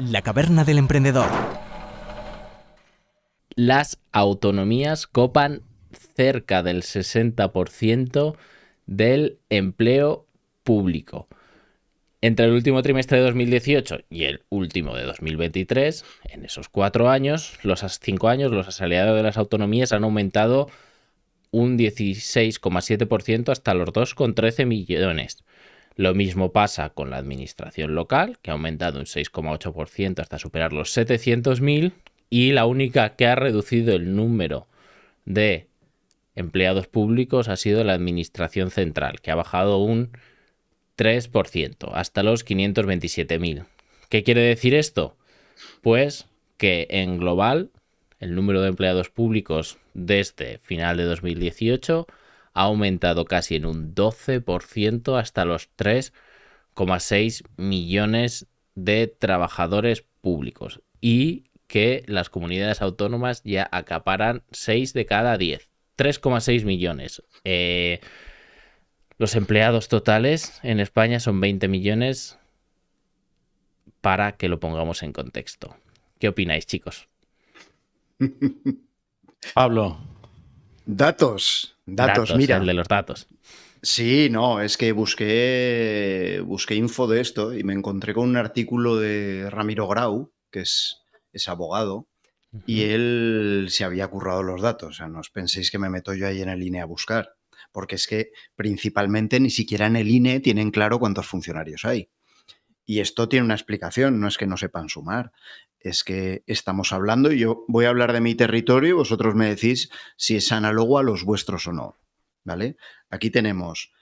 La caverna del emprendedor. Las autonomías copan cerca del 60% del empleo público. Entre el último trimestre de 2018 y el último de 2023, en esos 4 años, los 5 años, los asalariados de las autonomías han aumentado un 16,7% hasta los 2,13 millones. Lo mismo pasa con la administración local, que ha aumentado un 6,8% hasta superar los 700.000, y la única que ha reducido el número de empleados públicos ha sido la administración central, que ha bajado un 3% hasta los 527.000. ¿Qué quiere decir esto? Pues que en global el número de empleados públicos desde final de 2018 ha aumentado casi en un 12% hasta los 3,6 millones de trabajadores públicos, y que las comunidades autónomas ya acaparan 6 de cada 10. 3,6 millones. Los empleados totales en España son 20 millones, para que lo pongamos en contexto. ¿Qué opináis, chicos? Pablo. Datos, Datos, el mira. de los datos. Sí, no, es que busqué info de esto y me encontré con un artículo de Ramiro Grau, que es abogado, y él se había currado los datos. O sea, no os penséis que me meto yo ahí en el INE a buscar, porque es que principalmente ni siquiera en el INE tienen claro cuántos funcionarios hay. Y esto tiene una explicación, no es que no sepan sumar, es que estamos hablando, y yo voy a hablar de mi territorio y vosotros me decís si es análogo a los vuestros o no, ¿vale? Aquí tenemos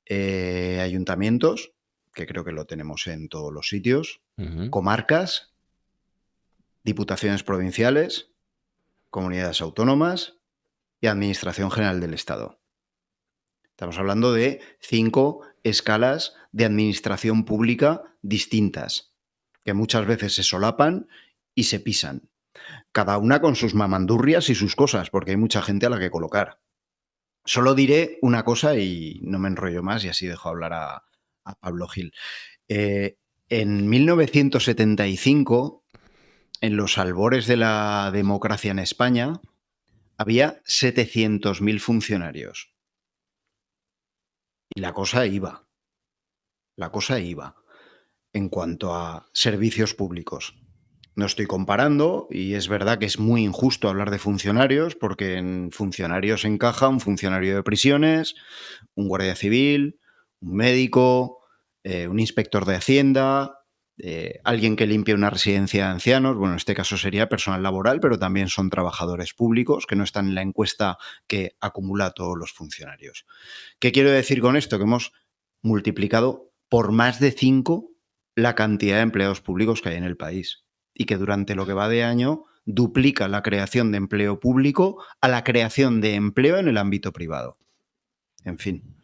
ayuntamientos, que creo que lo tenemos en todos los sitios, comarcas, diputaciones provinciales, comunidades autónomas y Administración General del Estado. Estamos hablando de 5 escalas de administración pública distintas, que muchas veces se solapan y se pisan. Cada una con sus mamandurrias y sus cosas, porque hay mucha gente a la que colocar. Solo diré una cosa y no me enrollo más y así dejo hablar a Pablo Gil. En 1975, en los albores de la democracia en España, había 700.000 funcionarios. Y la cosa iba. En cuanto a servicios públicos. No estoy comparando, y es verdad que es muy injusto hablar de funcionarios, porque en funcionarios encaja un funcionario de prisiones, un guardia civil, un médico, un inspector de Hacienda, alguien que limpie una residencia de ancianos. Bueno, en este caso sería personal laboral, pero también son trabajadores públicos que no están en la encuesta que acumula a todos los funcionarios. ¿Qué quiero decir con esto? Que hemos multiplicado por más de 5 la cantidad de empleados públicos que hay en el país, y que durante lo que va de año duplica la creación de empleo público a la creación de empleo en el ámbito privado. En fin.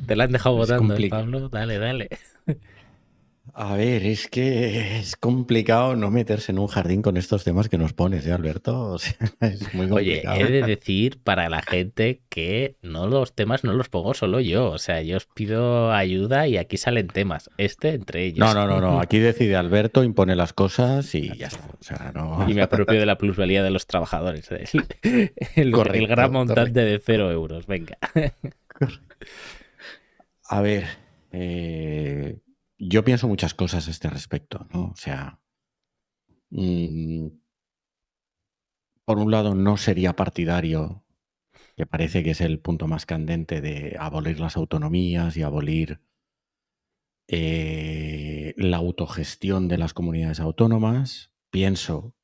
Te la han dejado Es votando, complicado. Pablo. Dale. A ver, es que es complicado no meterse en un jardín con estos temas que nos pones, ¿eh, Alberto? O sea, es muy Oye, complicado. he de decir para la gente que los temas no los pongo solo yo. O sea, yo os pido ayuda y aquí salen temas. Entre ellos. No. Aquí decide Alberto, impone las cosas y ya está. O sea, no. Y me apropio de la plusvalía de los trabajadores. El Correcto, gran montante correcto. de 0 euros. Venga. A ver, yo pienso muchas cosas a este respecto, ¿no? O sea, por un lado no sería partidario, que parece que es el punto más candente, de abolir las autonomías y abolir la autogestión de las comunidades autónomas. Pienso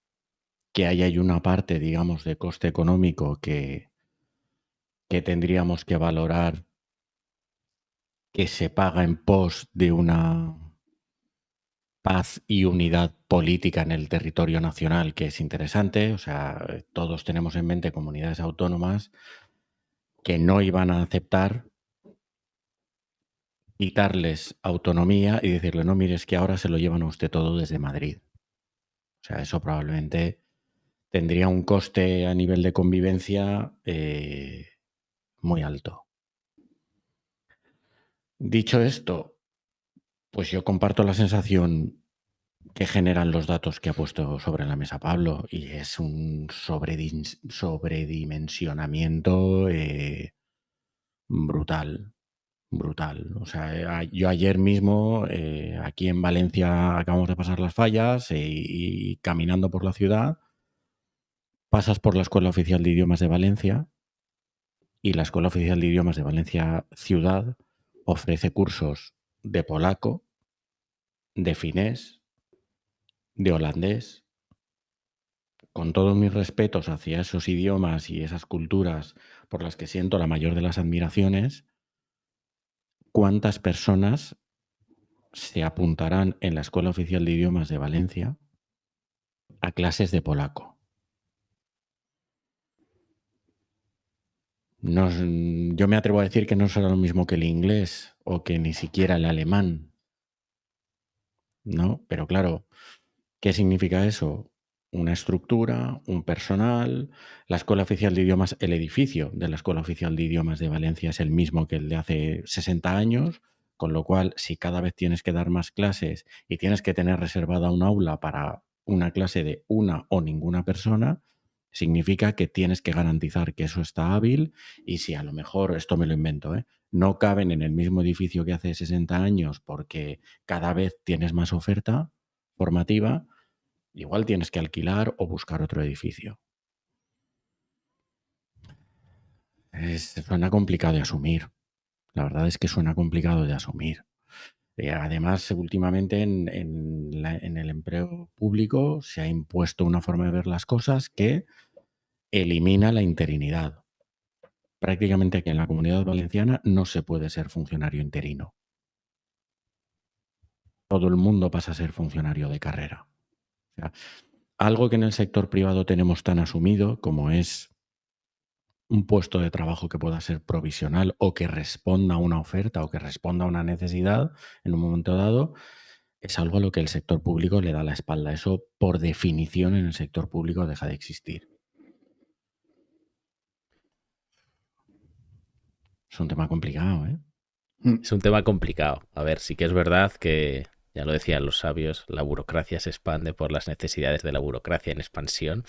que ahí hay una parte, digamos, de coste económico que tendríamos que valorar, que se paga en pos de una paz y unidad política en el territorio nacional, que es interesante. O sea, todos tenemos en mente comunidades autónomas que no iban a aceptar quitarles autonomía y decirle, no, mire, es que ahora se lo llevan a usted todo desde Madrid. O sea, eso probablemente tendría un coste a nivel de convivencia muy alto. Dicho esto, Pues yo comparto la sensación que generan los datos que ha puesto sobre la mesa Pablo, y es un sobredimensionamiento brutal, brutal. O sea, yo ayer mismo, aquí en Valencia, acabamos de pasar las fallas y caminando por la ciudad, pasas por la Escuela Oficial de Idiomas de Valencia, y la Escuela Oficial de Idiomas de Valencia Ciudad ofrece cursos de polaco, de finés, de holandés. Con todos mis respetos hacia esos idiomas y esas culturas por las que siento la mayor de las admiraciones, ¿cuántas personas se apuntarán en la Escuela Oficial de Idiomas de Valencia a clases de polaco? No, yo me atrevo a decir que no será lo mismo que el inglés o que ni siquiera el alemán, ¿no? Pero claro, ¿qué significa eso? Una estructura, un personal. La Escuela Oficial de Idiomas, el edificio de la Escuela Oficial de Idiomas de Valencia es el mismo que el de hace 60 años, con lo cual, si cada vez tienes que dar más clases y tienes que tener reservada un aula para una clase de una o ninguna persona, significa que tienes que garantizar que eso está hábil, y si a lo mejor, esto me lo invento, no caben en el mismo edificio que hace 60 años porque cada vez tienes más oferta formativa, igual tienes que alquilar o buscar otro edificio. Suena complicado de asumir. La verdad es que suena complicado de asumir. Además, últimamente en el empleo público se ha impuesto una forma de ver las cosas que elimina la interinidad. Prácticamente aquí en la Comunidad Valenciana no se puede ser funcionario interino. Todo el mundo pasa a ser funcionario de carrera. O sea, algo que en el sector privado tenemos tan asumido como es un puesto de trabajo que pueda ser provisional o que responda a una oferta o que responda a una necesidad en un momento dado, es algo a lo que el sector público le da la espalda. Eso, por definición, en el sector público deja de existir. Es un tema complicado, ¿eh? Es un tema complicado. A ver, sí que es verdad que, ya lo decían los sabios, la burocracia se expande por las necesidades de la burocracia en expansión.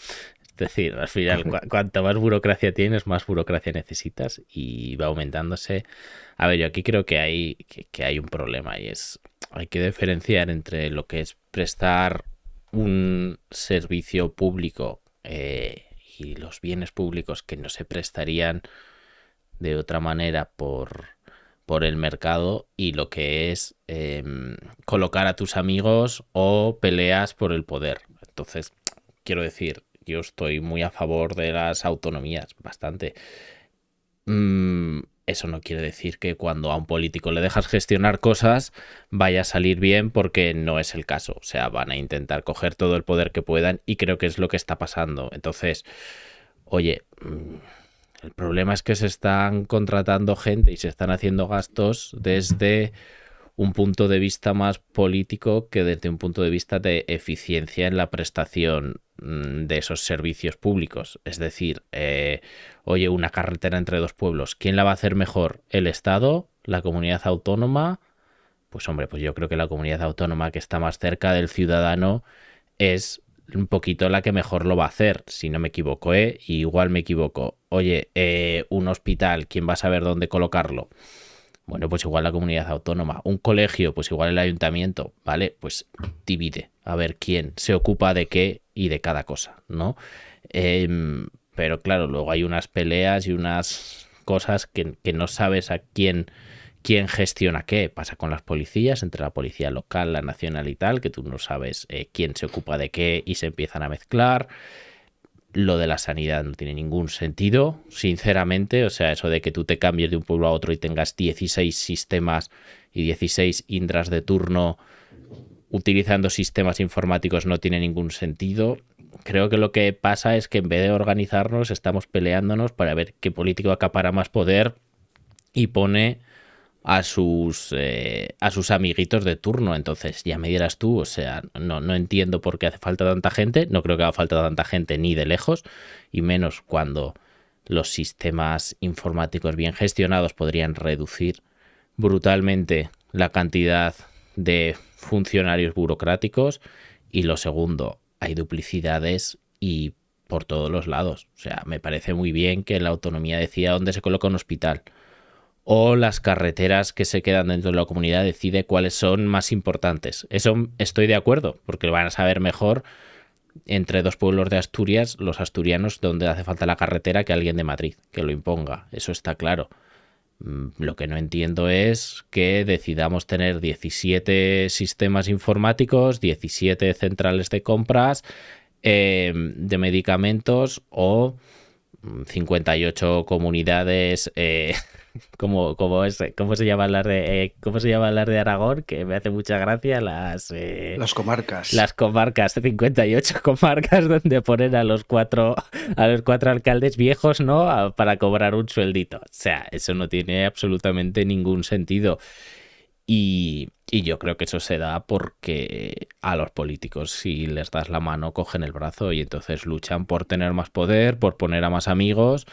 Es decir, al final, cuanto más burocracia tienes, más burocracia necesitas y va aumentándose. A ver, yo aquí creo que hay un problema, y es, hay que diferenciar entre lo que es prestar un servicio público y los bienes públicos que no se prestarían de otra manera por el mercado, y lo que es colocar a tus amigos o peleas por el poder. Entonces, quiero decir, yo estoy muy a favor de las autonomías, bastante. Eso no quiere decir que cuando a un político le dejas gestionar cosas vaya a salir bien, porque no es el caso. O sea, van a intentar coger todo el poder que puedan, y creo que es lo que está pasando. Entonces, oye, el problema es que se están contratando gente y se están haciendo gastos desde un punto de vista más político que desde un punto de vista de eficiencia en la prestación de esos servicios públicos. Es decir, oye, una carretera entre dos pueblos, ¿quién la va a hacer mejor? ¿El Estado? ¿La comunidad autónoma? Pues hombre, pues yo creo que la comunidad autónoma que está más cerca del ciudadano es un poquito la que mejor lo va a hacer, si no me equivoco, y igual me equivoco. Oye, un hospital, ¿quién va a saber dónde colocarlo? Bueno, pues igual la comunidad autónoma. Un colegio, pues igual el ayuntamiento, ¿vale? Pues divide, a ver quién se ocupa de qué y de cada cosa, ¿no? Pero claro, luego hay unas peleas y unas cosas que no sabes a quién gestiona qué. Pasa con las policías, entre la policía local, la nacional y tal, que tú no sabes quién se ocupa de qué y se empiezan a mezclar. Lo de la sanidad no tiene ningún sentido, sinceramente. O sea, eso de que tú te cambies de un pueblo a otro y tengas 16 sistemas y 16 indras de turno utilizando sistemas informáticos no tiene ningún sentido. Creo que lo que pasa es que en vez de organizarnos, estamos peleándonos para ver qué político acapara más poder y pone a sus amiguitos de turno. Entonces ya me dirás tú, o sea, no entiendo por qué hace falta tanta gente. No creo que haga falta tanta gente ni de lejos, y menos cuando los sistemas informáticos bien gestionados podrían reducir brutalmente la cantidad de funcionarios burocráticos. Y lo segundo, hay duplicidades y por todos los lados. O sea, me parece muy bien que la autonomía decida dónde se coloca un hospital. O las carreteras que se quedan dentro de la comunidad decide cuáles son más importantes. Eso estoy de acuerdo, porque van a saber mejor entre dos pueblos de Asturias, los asturianos, donde hace falta la carretera, que alguien de Madrid, que lo imponga. Eso está claro. Lo que no entiendo es que decidamos tener 17 sistemas informáticos, 17 centrales de compras de medicamentos o 58 comunidades. ¿Cómo se llaman las de Aragón? Que me hace mucha gracia Las comarcas. las comarcas, 58 comarcas donde ponen a los cuatro alcaldes viejos, ¿no? Para cobrar un sueldito. O sea, eso no tiene absolutamente ningún sentido. Y yo creo que eso se da porque a los políticos, si les das la mano, cogen el brazo y entonces luchan por tener más poder, por poner a más amigos.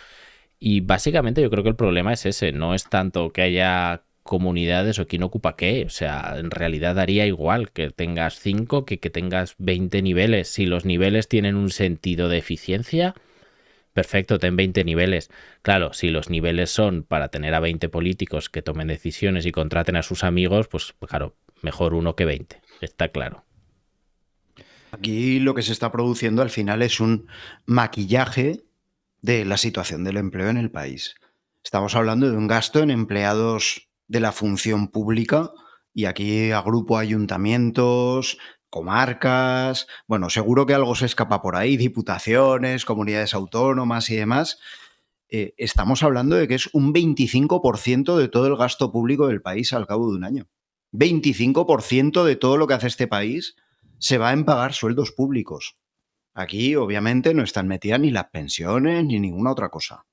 Y básicamente yo creo que el problema es ese, no es tanto que haya comunidades o quién ocupa qué, o sea, en realidad daría igual que tengas 5 que tengas 20 niveles. Si los niveles tienen un sentido de eficiencia, perfecto, ten 20 niveles. Claro, si los niveles son para tener a 20 políticos que tomen decisiones y contraten a sus amigos, pues claro, mejor uno que 20, está claro. Aquí lo que se está produciendo al final es un maquillaje de la situación del empleo en el país. Estamos hablando de un gasto en empleados de la función pública y aquí agrupo ayuntamientos, comarcas, bueno, seguro que algo se escapa por ahí, diputaciones, comunidades autónomas y demás. Estamos hablando de que es un 25% de todo el gasto público del país al cabo de un año. 25% de todo lo que hace este país se va en pagar sueldos públicos. Aquí, obviamente, no están metidas ni las pensiones ni ninguna otra cosa.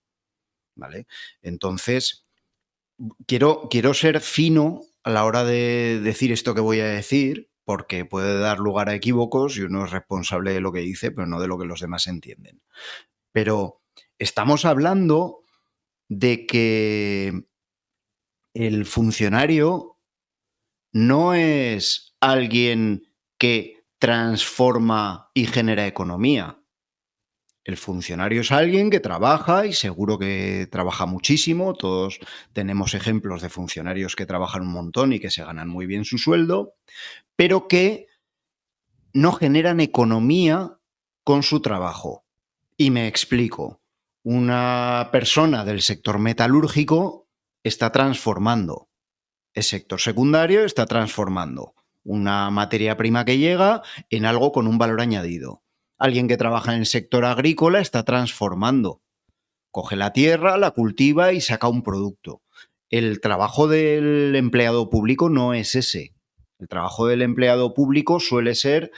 ¿Vale? Entonces, quiero ser fino a la hora de decir esto que voy a decir, porque puede dar lugar a equívocos y uno es responsable de lo que dice, pero no de lo que los demás entienden. Pero estamos hablando de que el funcionario no es alguien que transforma y genera economía. El funcionario es alguien que trabaja y seguro que trabaja muchísimo. Todos tenemos ejemplos de funcionarios que trabajan un montón y que se ganan muy bien su sueldo, pero que no generan economía con su trabajo. Y me explico. Una persona del sector metalúrgico está transformando. El sector secundario está transformando una materia prima que llega en algo con un valor añadido. Alguien que trabaja en el sector agrícola está transformando. Coge la tierra, la cultiva y saca un producto. El trabajo del empleado público no es ese. El trabajo del empleado público suele ser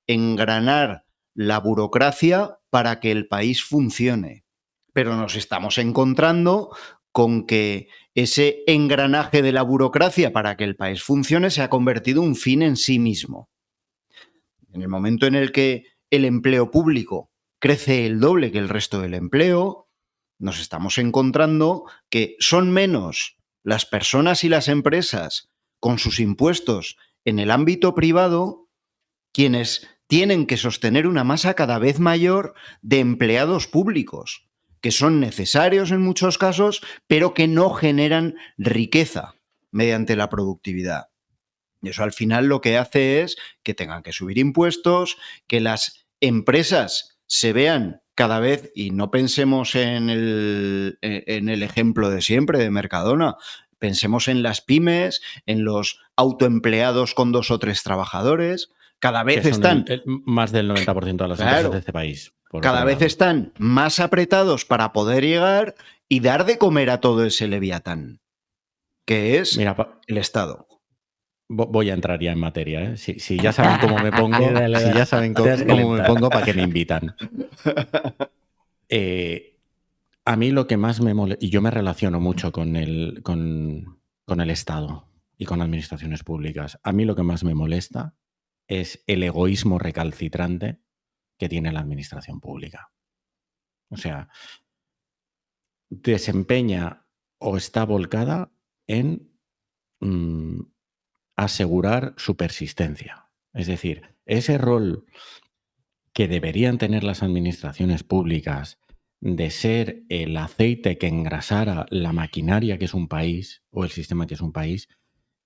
engranar la burocracia para que el país funcione. Pero nos estamos encontrando con que ese engranaje de la burocracia para que el país funcione se ha convertido en un fin en sí mismo. En el momento en el que el empleo público crece el doble que el resto del empleo, nos estamos encontrando que son menos las personas y las empresas con sus impuestos en el ámbito privado quienes tienen que sostener una masa cada vez mayor de empleados públicos, que son necesarios en muchos casos, pero que no generan riqueza mediante la productividad. Y eso al final lo que hace es que tengan que subir impuestos, que las empresas se vean cada vez, y no pensemos en el ejemplo de siempre de Mercadona, pensemos en las pymes, en los autoempleados con 2 o 3 trabajadores, cada vez están... más del 90% de las empresas de este país. Cada vez están más apretados para poder llegar y dar de comer a todo ese leviatán, que es el Estado. Voy a entrar ya en materia, ¿eh? Si ya saben cómo me pongo, Dale. si ya saben cómo me pongo, ¿para qué me invitan? A mí lo que más me molesta, y yo me relaciono mucho con el Estado y con administraciones públicas, a mí lo que más me molesta es el egoísmo recalcitrante que tiene la administración pública. O sea, desempeña o está volcada en asegurar su persistencia. Es decir, ese rol que deberían tener las administraciones públicas de ser el aceite que engrasara la maquinaria que es un país o el sistema que es un país,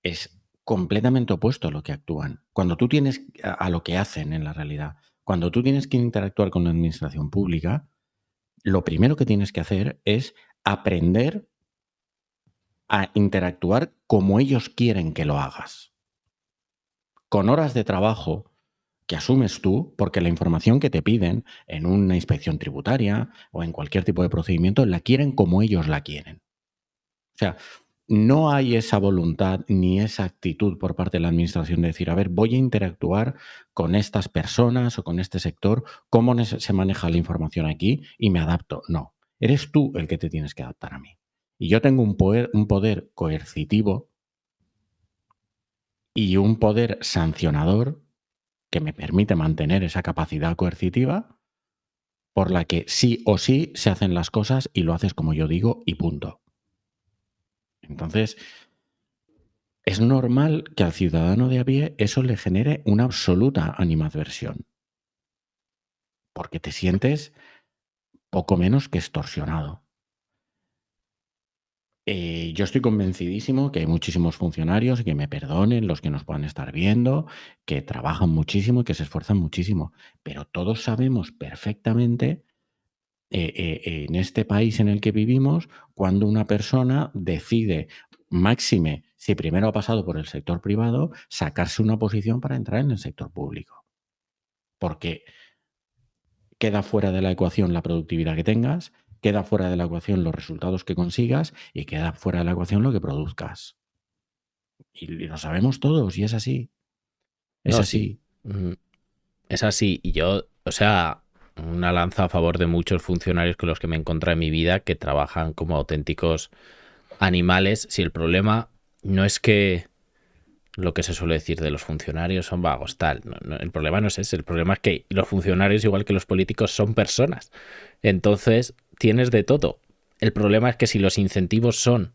es completamente opuesto a lo que actúan. Cuando tú tienes a lo que hacen en la realidad, cuando tú tienes que interactuar con la administración pública, lo primero que tienes que hacer es aprender a interactuar como ellos quieren que lo hagas. Con horas de trabajo que asumes tú, porque la información que te piden en una inspección tributaria o en cualquier tipo de procedimiento la quieren como ellos la quieren. O sea, no hay esa voluntad ni esa actitud por parte de la administración de decir, a ver, voy a interactuar con estas personas o con este sector, cómo se maneja la información aquí y me adapto. No, eres tú el que te tienes que adaptar a mí. Y yo tengo un poder coercitivo y un poder sancionador que me permite mantener esa capacidad coercitiva por la que sí o sí se hacen las cosas y lo haces como yo digo y punto. Entonces, es normal que al ciudadano de a pie eso le genere una absoluta animadversión, porque te sientes poco menos que extorsionado. Yo estoy convencidísimo que hay muchísimos funcionarios, y que me perdonen los que nos puedan estar viendo, que trabajan muchísimo y que se esfuerzan muchísimo, pero todos sabemos perfectamente en este país en el que vivimos cuando una persona decide, máxime, si primero ha pasado por el sector privado, sacarse una posición para entrar en el sector público. Porque queda fuera de la ecuación la productividad que tengas, queda fuera de la ecuación los resultados que consigas y queda fuera de la ecuación lo que produzcas. Y lo sabemos todos y es así. Es No, así. sí. Es así. Y yo, o sea, una lanza a favor de muchos funcionarios con los que me he encontrado en mi vida que trabajan como auténticos animales. Si el problema no es que lo que se suele decir de los funcionarios son vagos, tal. El problema no es ese. El problema es que los funcionarios, igual que los políticos, son personas. Entonces, tienes de todo. El problema es que si los incentivos son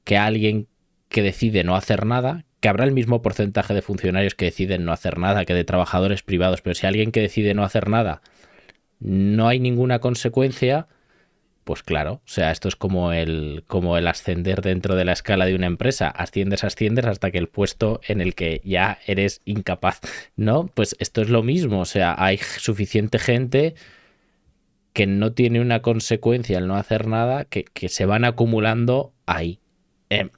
que alguien que decide no hacer nada, que habrá el mismo porcentaje de funcionarios que deciden no hacer nada que de trabajadores privados, pero si alguien que decide no hacer nada no hay ninguna consecuencia, pues claro, o sea, esto es como el ascender dentro de la escala de una empresa, asciendes hasta que el puesto en el que ya eres incapaz, ¿no? Pues esto es lo mismo, o sea, hay suficiente gente que no tiene una consecuencia al no hacer nada, que se van acumulando ahí.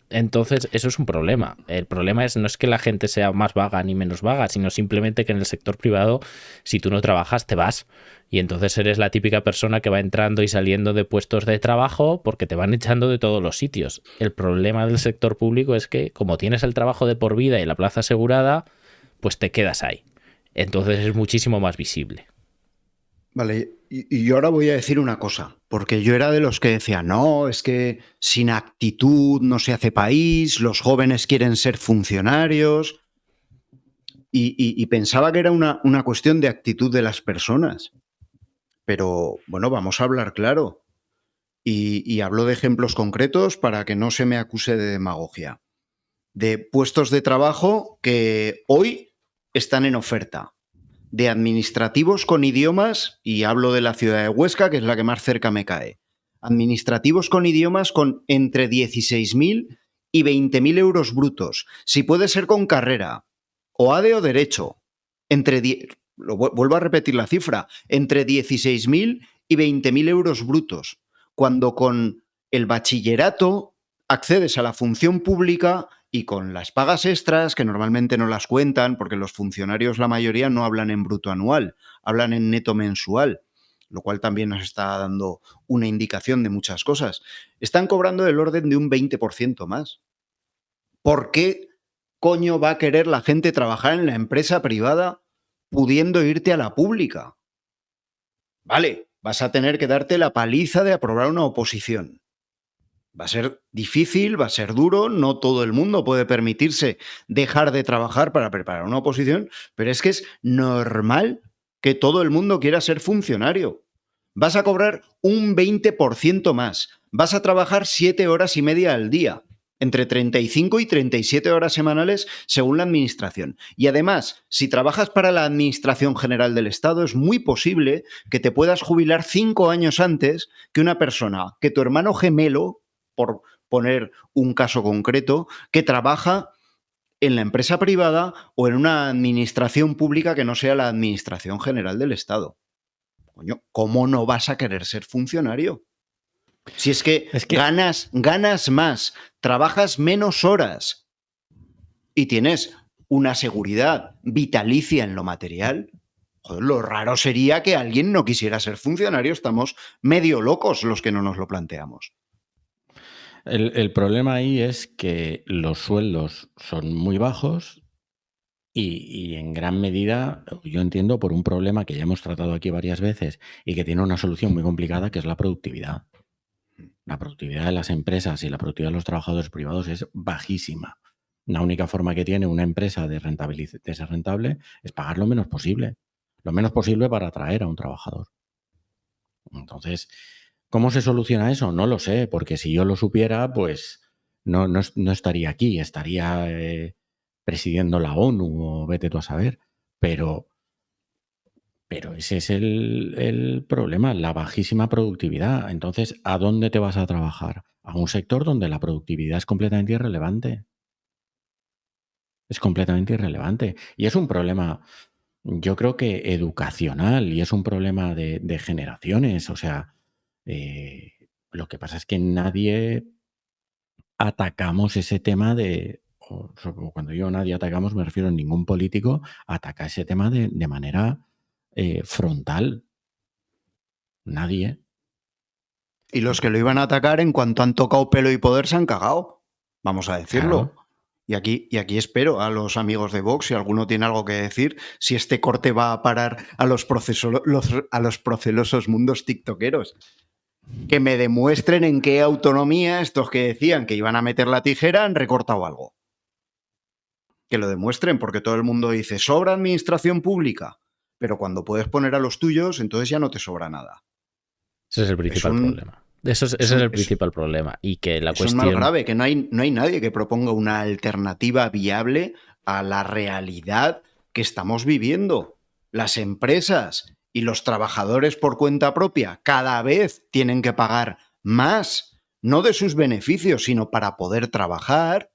Entonces, eso es un problema. El problema no es que la gente sea más vaga ni menos vaga, sino simplemente que en el sector privado, si tú no trabajas, te vas. Y entonces eres la típica persona que va entrando y saliendo de puestos de trabajo porque te van echando de todos los sitios. El problema del sector público es que, como tienes el trabajo de por vida y la plaza asegurada, pues te quedas ahí. Entonces es muchísimo más visible. Vale, y yo ahora voy a decir una cosa, porque yo era de los que decía, no, es que sin actitud no se hace país, los jóvenes quieren ser funcionarios, y pensaba que era una cuestión de actitud de las personas. Pero bueno, vamos a hablar claro, y hablo de ejemplos concretos para que no se me acuse de demagogia. De puestos de trabajo que hoy están en oferta, de administrativos con idiomas, y hablo de la ciudad de Huesca, que es la que más cerca me cae. Administrativos con idiomas con entre 16.000 y 20.000 euros brutos. Si puede ser con carrera, o ADE o derecho. Vuelvo a repetir la cifra, entre 16.000 y 20.000 euros brutos. Cuando con el bachillerato accedes a la función pública y con las pagas extras, que normalmente no las cuentan, porque los funcionarios, la mayoría, no hablan en bruto anual, hablan en neto mensual, lo cual también nos está dando una indicación de muchas cosas. Están cobrando del orden de un 20% más. ¿Por qué coño va a querer la gente trabajar en la empresa privada pudiendo irte a la pública? Vale, vas a tener que darte la paliza de aprobar una oposición. Va a ser difícil, va a ser duro, no todo el mundo puede permitirse dejar de trabajar para preparar una oposición, pero es que es normal que todo el mundo quiera ser funcionario. Vas a cobrar un 20% más, vas a trabajar 7 horas y media al día. Entre 35 y 37 horas semanales según la administración. Y además, si trabajas para la Administración General del Estado, es muy posible que te puedas jubilar 5 años antes que una persona, que tu hermano gemelo, por poner un caso concreto, que trabaja en la empresa privada o en una administración pública que no sea la Administración General del Estado. Coño, ¿cómo no vas a querer ser funcionario? Si es que, Es que ganas más, trabajas menos horas y tienes una seguridad vitalicia en lo material, joder, lo raro sería que alguien no quisiera ser funcionario. Estamos medio locos los que no nos lo planteamos. el problema ahí es que los sueldos son muy bajos y en gran medida, yo entiendo, por un problema que ya hemos tratado aquí varias veces y que tiene una solución muy complicada, que es la productividad. La productividad de las empresas y la productividad de los trabajadores privados es bajísima. La única forma que tiene una empresa de ser rentable es pagar lo menos posible. Lo menos posible para atraer a un trabajador. Entonces, ¿cómo se soluciona eso? No lo sé, porque si yo lo supiera, pues no estaría aquí, estaría presidiendo la ONU o vete tú a saber. Pero ese es el problema, la bajísima productividad. Entonces, ¿a dónde te vas a trabajar? A un sector donde la productividad es completamente irrelevante. Es completamente irrelevante. Y es un problema, yo creo que educacional, y es un problema de generaciones. O sea, lo que pasa es que nadie atacamos ese tema cuando yo nadie atacamos, me refiero a ningún político, ataca ese tema de manera frontal. Nadie. Y los que lo iban a atacar, en cuanto han tocado pelo y poder, se han cagado. Vamos a decirlo. Claro. Y aquí espero a los amigos de Vox, si alguno tiene algo que decir, si este corte va a parar a los procelosos mundos tiktokeros. Que me demuestren en qué autonomía estos que decían que iban a meter la tijera han recortado algo. Que lo demuestren, porque todo el mundo dice, sobra administración pública. Pero cuando puedes poner a los tuyos, entonces ya no te sobra nada. Ese es el principal problema. Ese es el principal problema. Y que la eso cuestión... es más grave, que no hay nadie que proponga una alternativa viable a la realidad que estamos viviendo. Las empresas y los trabajadores por cuenta propia cada vez tienen que pagar más, no de sus beneficios, sino para poder trabajar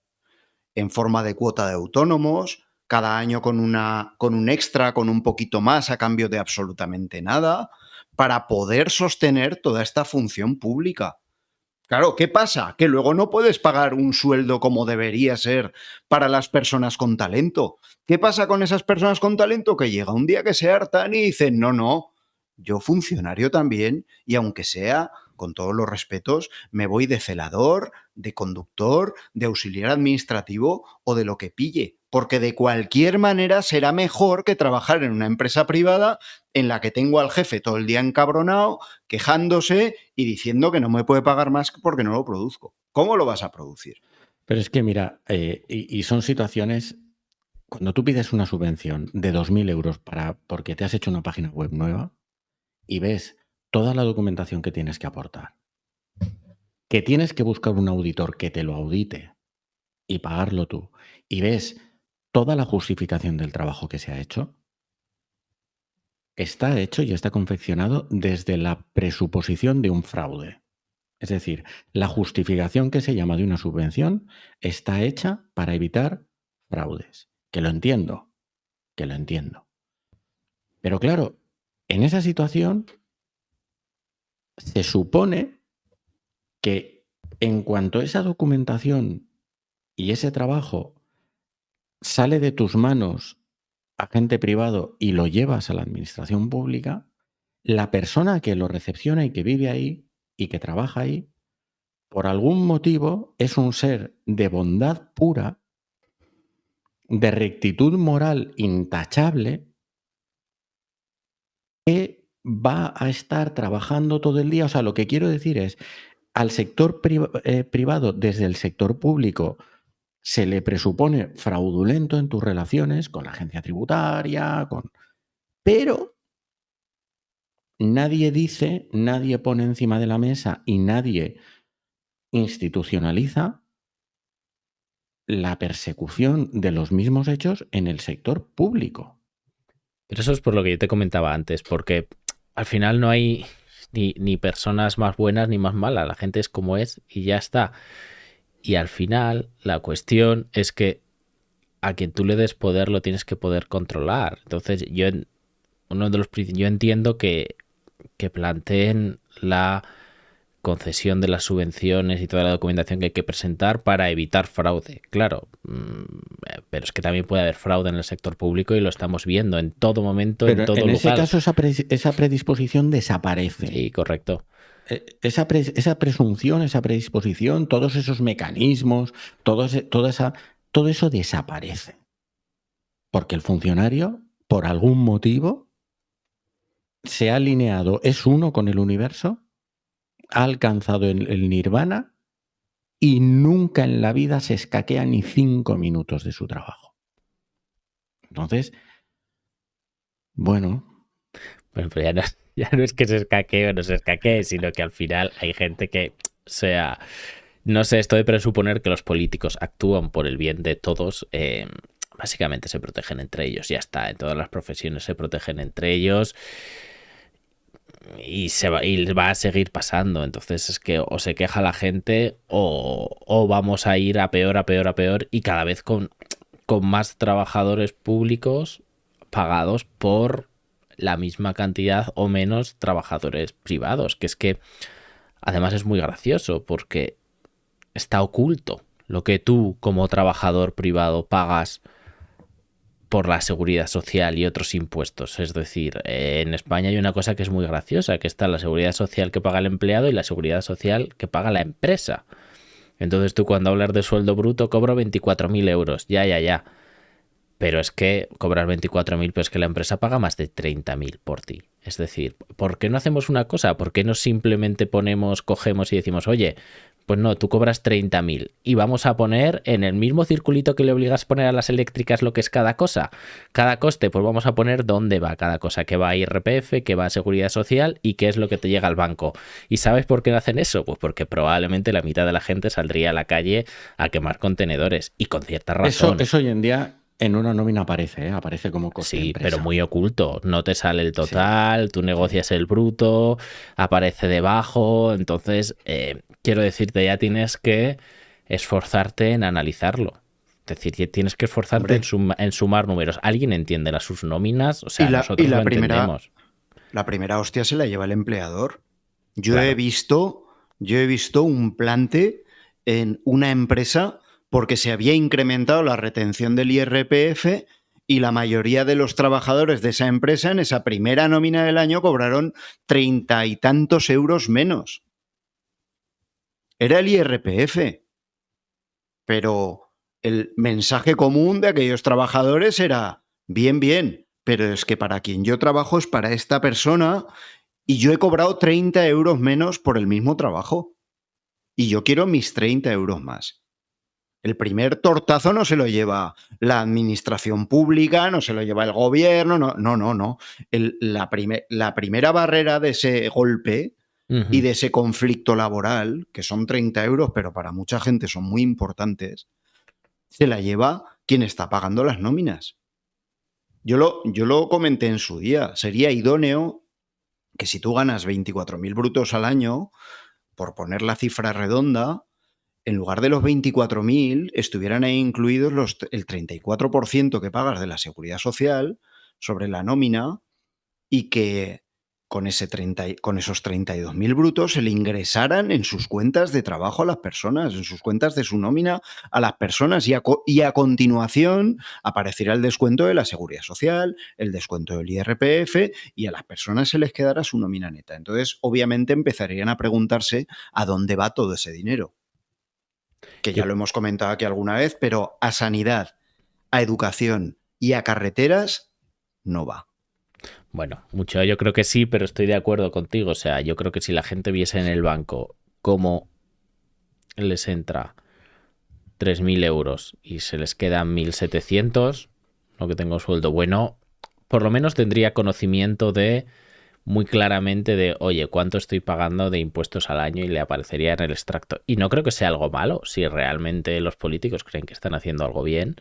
en forma de cuota de autónomos, cada año con un extra, con un poquito más a cambio de absolutamente nada, para poder sostener toda esta función pública. Claro, ¿qué pasa? Que luego no puedes pagar un sueldo como debería ser para las personas con talento. ¿Qué pasa con esas personas con talento? Que llega un día que se hartan y dicen, no, yo funcionario también, y aunque sea, con todos los respetos, me voy de celador, de conductor, de auxiliar administrativo o de lo que pille, porque de cualquier manera será mejor que trabajar en una empresa privada en la que tengo al jefe todo el día encabronado, quejándose y diciendo que no me puede pagar más porque no lo produzco. ¿Cómo lo vas a producir? Pero es que mira, y son situaciones, cuando tú pides una subvención de 2.000 euros porque te has hecho una página web nueva y ves toda la documentación que tienes que aportar, que tienes que buscar un auditor que te lo audite y pagarlo tú, y ves toda la justificación del trabajo que se ha hecho, está hecho y está confeccionado desde la presuposición de un fraude. Es decir, la justificación que se llama de una subvención está hecha para evitar fraudes. Que lo entiendo. Pero claro, en esa situación se supone que en cuanto esa documentación y ese trabajo sale de tus manos, agente privado, y lo llevas a la administración pública, la persona que lo recepciona y que vive ahí y que trabaja ahí, por algún motivo es un ser de bondad pura, de rectitud moral intachable, que va a estar trabajando todo el día. O sea, lo que quiero decir es, al sector privado desde el sector público se le presupone fraudulento en tus relaciones con la agencia tributaria, pero nadie dice, nadie pone encima de la mesa y nadie institucionaliza la persecución de los mismos hechos en el sector público. Pero eso es por lo que yo te comentaba antes, porque al final no hay ni personas más buenas ni más malas, la gente es como es y ya está. Y al final la cuestión es que a quien tú le des poder lo tienes que poder controlar. Entonces yo entiendo que planteen la concesión de las subvenciones y toda la documentación que hay que presentar para evitar fraude. Claro, pero es que también puede haber fraude en el sector público y lo estamos viendo en todo momento, en Pero todo en ese lugar. caso esa predisposición desaparece. Sí, correcto. Esa presunción, esa predisposición, todos esos mecanismos, todo eso desaparece. Porque el funcionario, por algún motivo, se ha alineado, es uno con el universo, ha alcanzado el nirvana y nunca en la vida se escaquea ni 5 minutos de su trabajo. Entonces, bueno, Pero ya no es que se escaquee o no se escaquee, sino que al final hay gente que sea... No sé, esto de presuponer que los políticos actúan por el bien de todos, básicamente se protegen entre ellos, ya está. En todas las profesiones se protegen entre ellos y va a seguir pasando. Entonces es que o se queja la gente o vamos a ir a peor, a peor, a peor y cada vez con más trabajadores públicos pagados por la misma cantidad o menos trabajadores privados, que es que además es muy gracioso porque está oculto lo que tú como trabajador privado pagas por la seguridad social y otros impuestos. Es decir, en España hay una cosa que es muy graciosa, que está la seguridad social que paga el empleado y la seguridad social que paga la empresa. Entonces tú cuando hablas de sueldo bruto cobro 24.000 euros, ya. Pero es que cobrar 24.000, pero es que la empresa paga más de 30.000 por ti. Es decir, ¿por qué no hacemos una cosa? ¿Por qué no simplemente cogemos y decimos, oye, pues no, tú cobras 30.000 y vamos a poner en el mismo circulito que le obligas a poner a las eléctricas lo que es cada cosa? Cada coste, pues vamos a poner dónde va cada cosa, que va a IRPF, que va a Seguridad Social y qué es lo que te llega al banco. ¿Y sabes por qué no hacen eso? Pues porque probablemente la mitad de la gente saldría a la calle a quemar contenedores y con cierta razón. Eso hoy en día en una nómina aparece, ¿eh? Aparece como coste Sí, empresa. pero muy oculto. No te sale el total, sí, tú negocias el bruto, aparece debajo. Entonces, quiero decirte, ya tienes que esforzarte en analizarlo. Es decir, tienes que esforzarte en sumar números. ¿Alguien entiende sus nóminas? O sea, nosotros lo entendemos. La primera hostia se la lleva el empleador. Yo he visto un plante en una empresa porque se había incrementado la retención del IRPF y la mayoría de los trabajadores de esa empresa en esa primera nómina del año cobraron 30 y tantos euros menos. Era el IRPF. Pero el mensaje común de aquellos trabajadores era, bien, pero es que para quien yo trabajo es para esta persona y yo he cobrado 30 euros menos por el mismo trabajo. Y yo quiero mis 30 euros más. El primer tortazo no se lo lleva la administración pública, no se lo lleva el gobierno, no. La primera barrera de ese golpe y de ese conflicto laboral, que son 30 euros, pero para mucha gente son muy importantes, se la lleva quien está pagando las nóminas. Yo lo comenté en su día. Sería idóneo que si tú ganas 24.000 brutos al año, por poner la cifra redonda, en lugar de los 24.000 estuvieran ahí incluidos el 34% que pagas de la seguridad social sobre la nómina y que con esos 32.000 brutos se le ingresaran en sus cuentas de trabajo a las personas, en sus cuentas de su nómina a las personas y a continuación aparecerá el descuento de la seguridad social, el descuento del IRPF y a las personas se les quedará su nómina neta. Entonces, obviamente empezarían a preguntarse a dónde va todo ese dinero. Que ya lo hemos comentado aquí alguna vez, pero a sanidad, a educación y a carreteras no va. Bueno, mucho yo creo que sí, pero estoy de acuerdo contigo. O sea, yo creo que si la gente viese en el banco cómo les entra 3.000 euros y se les quedan 1.700, lo que tengo sueldo bueno, por lo menos tendría conocimiento de, muy claramente de, oye, ¿cuánto estoy pagando de impuestos al año? Y le aparecería en el extracto. Y no creo que sea algo malo. Si realmente los políticos creen que están haciendo algo bien,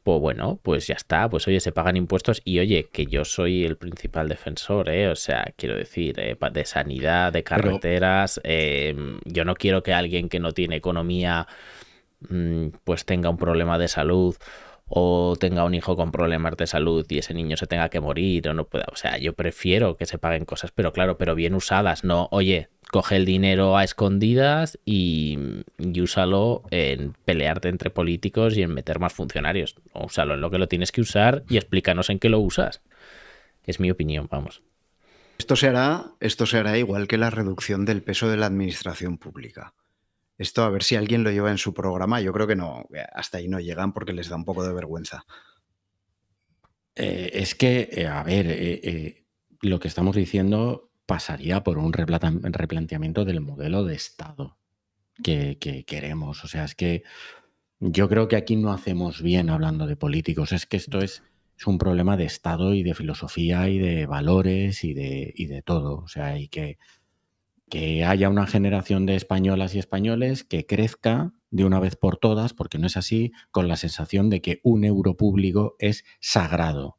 pues bueno, pues ya está. Pues oye, se pagan impuestos y oye, que yo soy el principal defensor, ¿eh? O sea, quiero decir, de sanidad, de Pero, carreteras. Yo no quiero que alguien que no tiene economía pues tenga un problema de salud o tenga un hijo con problemas de salud y ese niño se tenga que morir o no pueda. O sea, yo prefiero que se paguen cosas, pero claro, pero bien usadas, no, oye, coge el dinero a escondidas y úsalo en pelearte entre políticos y en meter más funcionarios. O úsalo en lo que lo tienes que usar y explícanos en qué lo usas. Es mi opinión, vamos. Esto se hará igual que la reducción del peso de la administración pública. Esto a ver si alguien lo lleva en su programa. Yo creo que no, hasta ahí no llegan porque les da un poco de vergüenza. es que, a ver, lo que estamos diciendo pasaría por un replanteamiento del modelo de Estado que queremos. O sea, es que yo creo que aquí no hacemos bien hablando de políticos. Es que esto es un problema de Estado y de filosofía y de valores y de todo. O sea, y que haya una generación de españolas y españoles que crezca de una vez por todas, porque no es así, con la sensación de que un euro público es sagrado.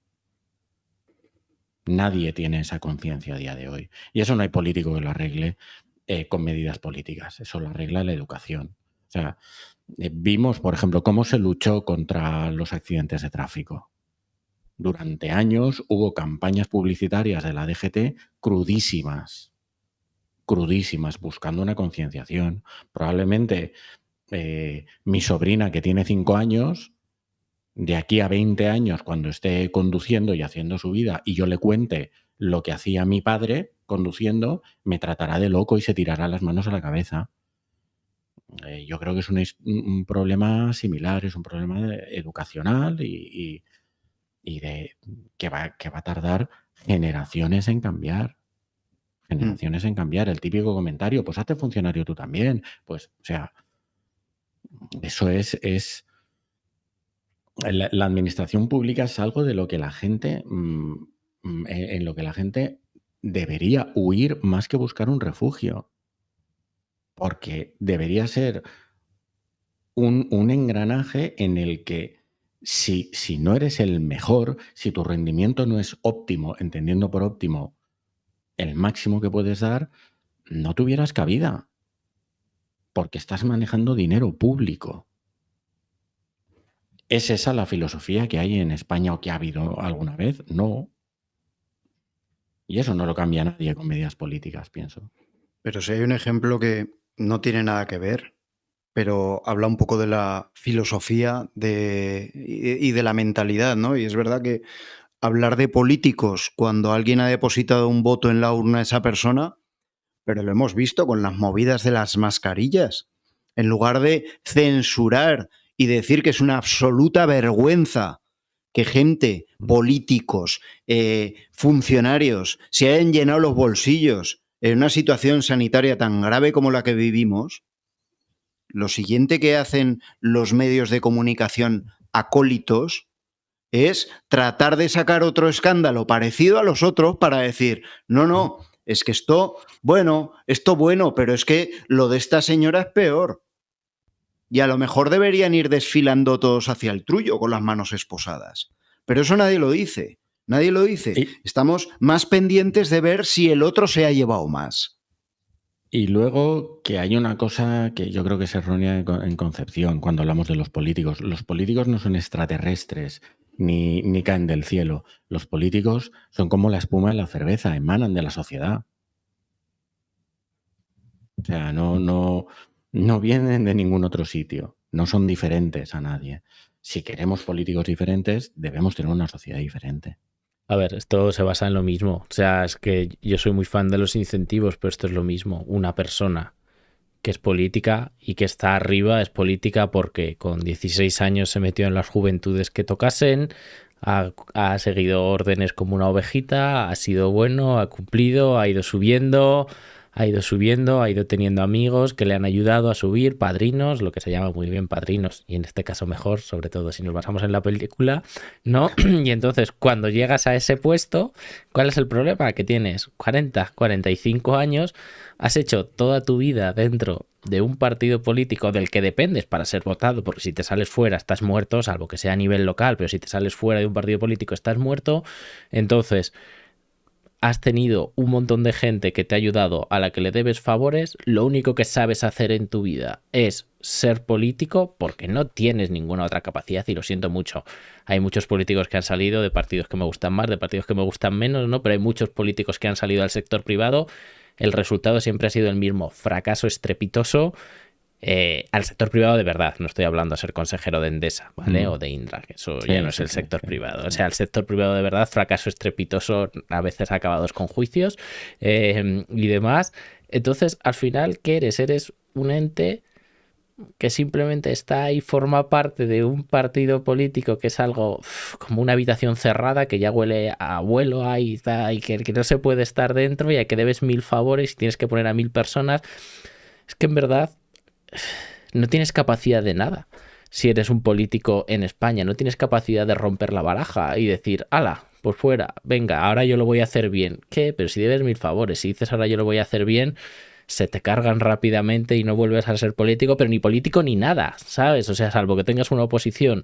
Nadie tiene esa conciencia a día de hoy. Y eso no hay político que lo arregle con medidas políticas. Eso lo arregla la educación. O sea, vimos, por ejemplo, cómo se luchó contra los accidentes de tráfico. Durante años hubo campañas publicitarias de la DGT crudísimas, buscando una concienciación. Probablemente mi sobrina, que tiene 5 años, de aquí a 20 años, cuando esté conduciendo y haciendo su vida y yo le cuente lo que hacía mi padre conduciendo, me tratará de loco y se tirará las manos a la cabeza. Yo creo que es un problema similar, es un problema educacional y que va a tardar generaciones en cambiar. Generaciones en cambiar. El típico comentario, pues hazte funcionario tú también. Pues, o sea, eso es la administración pública es algo de lo que la gente, en lo que la gente debería huir más que buscar un refugio. Porque debería ser un engranaje en el que si no eres el mejor, si tu rendimiento no es óptimo, entendiendo por óptimo el máximo que puedes dar, no tuvieras cabida. Porque estás manejando dinero público. ¿Es esa la filosofía que hay en España o que ha habido alguna vez? No. Y eso no lo cambia nadie con medidas políticas, pienso. Pero si hay un ejemplo que no tiene nada que ver, pero habla un poco de la filosofía y de la mentalidad, ¿no? Y es verdad que hablar de políticos cuando alguien ha depositado un voto en la urna a esa persona, pero lo hemos visto con las movidas de las mascarillas. En lugar de censurar y decir que es una absoluta vergüenza que gente, políticos, funcionarios, se hayan llenado los bolsillos en una situación sanitaria tan grave como la que vivimos, lo siguiente que hacen los medios de comunicación acólitos es tratar de sacar otro escándalo parecido a los otros para decir, no, es que esto bueno, pero es que lo de esta señora es peor. Y a lo mejor deberían ir desfilando todos hacia el trullo con las manos esposadas. Pero eso nadie lo dice. Nadie lo dice. Estamos más pendientes de ver si el otro se ha llevado más. Y luego que hay una cosa que yo creo que es errónea en concepción cuando hablamos de los políticos. Los políticos no son extraterrestres ni caen del cielo. Los políticos son como la espuma de la cerveza, emanan de la sociedad. O sea, no vienen de ningún otro sitio. No son diferentes a nadie. Si queremos políticos diferentes, debemos tener una sociedad diferente. A ver, esto se basa en lo mismo. O sea, es que yo soy muy fan de los incentivos, pero esto es lo mismo. Una persona que es política y que está arriba es política porque con 16 años se metió en las juventudes que tocasen, ha seguido órdenes como una ovejita, ha sido bueno, ha cumplido, ha ido subiendo, ha ido subiendo, ha ido teniendo amigos que le han ayudado a subir, padrinos, lo que se llama muy bien padrinos, y en este caso mejor, sobre todo si nos basamos en la película, ¿no? Y entonces cuando llegas a ese puesto, ¿cuál es el problema? Que tienes 40, 45 años, has hecho toda tu vida dentro de un partido político del que dependes para ser votado, porque si te sales fuera estás muerto, salvo que sea a nivel local, pero si te sales fuera de un partido político estás muerto. Entonces has tenido un montón de gente que te ha ayudado, a la que le debes favores, lo único que sabes hacer en tu vida es ser político porque no tienes ninguna otra capacidad, y lo siento mucho. Hay muchos políticos que han salido de partidos que me gustan más, de partidos que me gustan menos, ¿no? Pero hay muchos políticos que han salido al sector privado. El resultado siempre ha sido el mismo, fracaso estrepitoso. Al sector privado de verdad, no estoy hablando de ser consejero de Endesa, ¿vale? O de Indra, que eso ya no es el sector privado. O sea, el sector privado de verdad, fracaso estrepitoso, a veces acabados con juicios y demás. Entonces, al final, ¿qué eres? Eres un ente que simplemente está ahí, forma parte de un partido político que es algo como una habitación cerrada que ya huele a abuelo ahí está, y que no se puede estar dentro, y a que debes 1000 favores y tienes que poner a 1000 personas. Es que en verdad no tienes capacidad de nada. Si eres un político en España, no tienes capacidad de romper la baraja y decir, ala, pues fuera, venga, ahora yo lo voy a hacer bien. ¿Qué? Pero si debes 1000 favores, si dices ahora yo lo voy a hacer bien, se te cargan rápidamente y no vuelves a ser político, pero ni político ni nada, ¿sabes? O sea, salvo que tengas una oposición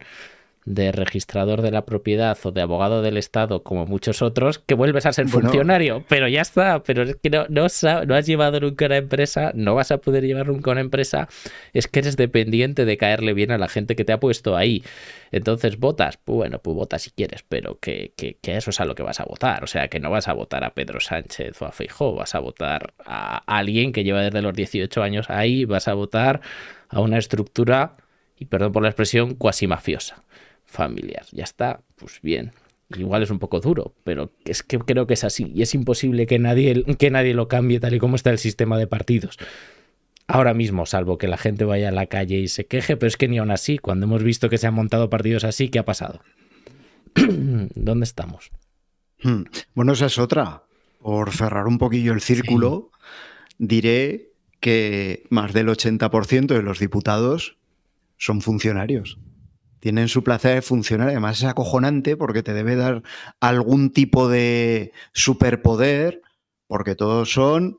de registrador de la propiedad o de abogado del Estado, como muchos otros, que vuelves a ser funcionario, pero ya está. Pero es que no has llevado nunca una empresa, no vas a poder llevar nunca una empresa, es que eres dependiente de caerle bien a la gente que te ha puesto ahí. Entonces, ¿votas? Pues bueno, pues vota si quieres, pero que eso es a lo que vas a votar. O sea, que no vas a votar a Pedro Sánchez o a Feijóo, vas a votar a alguien que lleva desde los 18 años ahí, vas a votar a una estructura, y perdón por la expresión, cuasi mafiosa, familiar. Ya está, pues bien. Igual es un poco duro, pero es que creo que es así, y es imposible que nadie lo cambie tal y como está el sistema de partidos ahora mismo, salvo que la gente vaya a la calle y se queje. Pero es que ni aún así, cuando hemos visto que se han montado partidos así, ¿qué ha pasado? ¿Dónde estamos? Bueno, esa es otra. Por cerrar un poquillo el círculo, diré que más del 80% de los diputados son funcionarios. Tienen su plaza de funcionario. Además, es acojonante porque te debe dar algún tipo de superpoder, porque todos son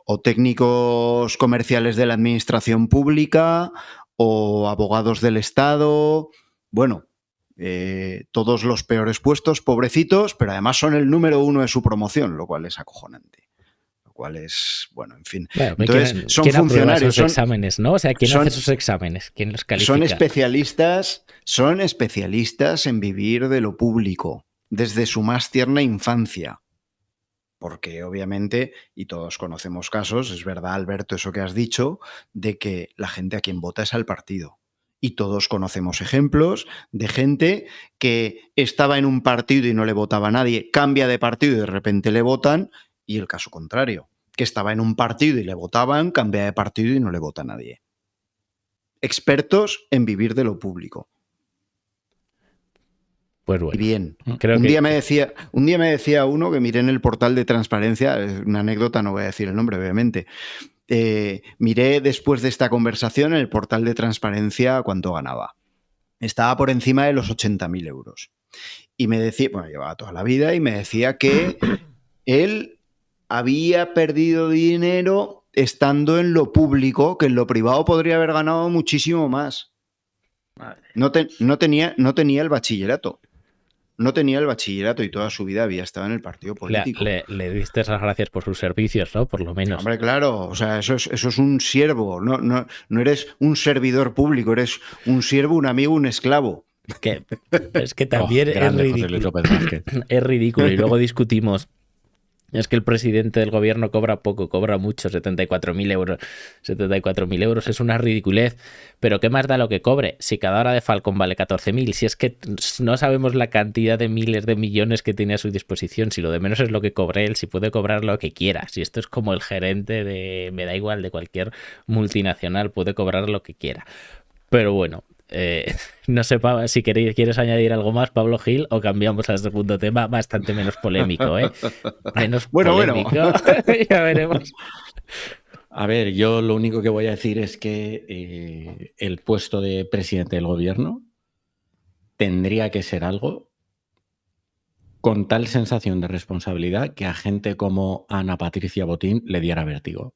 o técnicos comerciales de la administración pública o abogados del Estado. Bueno, todos los peores puestos, pobrecitos, pero además son el número 1 de su promoción, lo cual es acojonante. Lo cual es, bueno, en fin. Bueno, entonces, son ¿quién funcionarios. Esos exámenes, ¿no? O sea, ¿quién hace esos exámenes? ¿Quién los califica? Son especialistas en vivir de lo público, desde su más tierna infancia. Porque obviamente, y todos conocemos casos, es verdad, Alberto, eso que has dicho, de que la gente a quien vota es al partido. Y todos conocemos ejemplos de gente que estaba en un partido y no le votaba a nadie, cambia de partido y de repente le votan, y el caso contrario, que estaba en un partido y le votaban, cambia de partido y no le vota a nadie. Expertos en vivir de lo público. Pues bueno, bien. Un día me decía uno que miré en el portal de transparencia, una anécdota, no voy a decir el nombre, obviamente. Miré después de esta conversación en el portal de transparencia cuánto ganaba. Estaba por encima de los 80.000 euros. Y me decía, bueno, llevaba toda la vida, y me decía que él había perdido dinero estando en lo público, que en lo privado podría haber ganado muchísimo más. No tenía el bachillerato. No tenía el bachillerato y toda su vida había estado en el partido político. Le diste las gracias por sus servicios, ¿no? Por lo menos. Hombre, claro, o sea, eso es un siervo. No eres un servidor público, eres un siervo, un amigo, un esclavo. Es que también es ridículo. Es ridículo. Y luego discutimos. Es que el presidente del gobierno cobra poco, cobra mucho, 74.000 euros. 74.000 euros es una ridiculez. Pero ¿qué más da lo que cobre? Si cada hora de Falcon vale 14.000, si es que no sabemos la cantidad de miles de millones que tiene a su disposición, si lo de menos es lo que cobre él, si puede cobrar lo que quiera. Si esto es como el gerente de, me da igual, de cualquier multinacional, puede cobrar lo que quiera. Pero bueno, no sé si quieres añadir algo más, Pablo Gil, o cambiamos al segundo tema, bastante menos polémico, ¿eh? Menos polémico. Bueno. Ya veremos. A ver, yo lo único que voy a decir es que el puesto de presidente del gobierno tendría que ser algo con tal sensación de responsabilidad que a gente como Ana Patricia Botín le diera vértigo.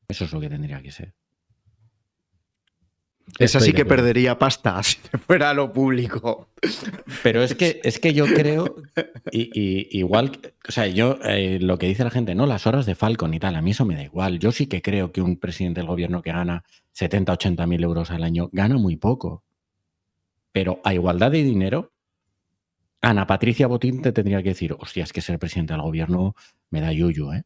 Eso es lo que tendría que ser. Esa Estoy sí de que acuerdo. perdería pasta si fuera a lo público. Pero es que yo creo, igual, o sea, yo lo que dice la gente, no, las horas de Falcon y tal, a mí eso me da igual. Yo sí que creo que un presidente del gobierno que gana 70, 80 mil euros al año gana muy poco. Pero a igualdad de dinero, Ana Patricia Botín te tendría que decir, hostia, es que ser presidente del gobierno me da yuyu, ¿eh?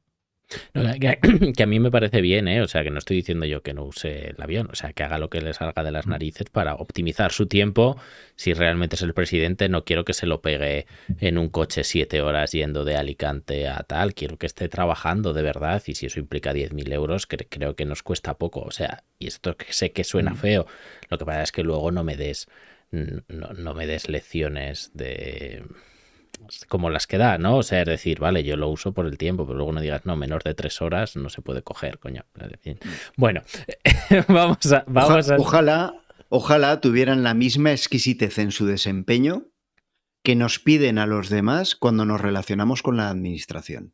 No, que a mí me parece bien, ¿eh? O sea, que no estoy diciendo yo que no use el avión, o sea, que haga lo que le salga de las narices para optimizar su tiempo. Si realmente es el presidente, no quiero que se lo pegue en un coche 7 horas yendo de Alicante a tal, quiero que esté trabajando de verdad, y si eso implica 10.000 euros, creo que nos cuesta poco. O sea, y esto que sé que suena feo, lo que pasa es que luego no me des lecciones de como las que da, ¿no? O sea, es decir, vale, yo lo uso por el tiempo, pero luego no digas, no, menos de 3 horas no se puede coger, coño. Bueno, vamos a... Ojalá tuvieran la misma exquisitez en su desempeño que nos piden a los demás cuando nos relacionamos con la administración.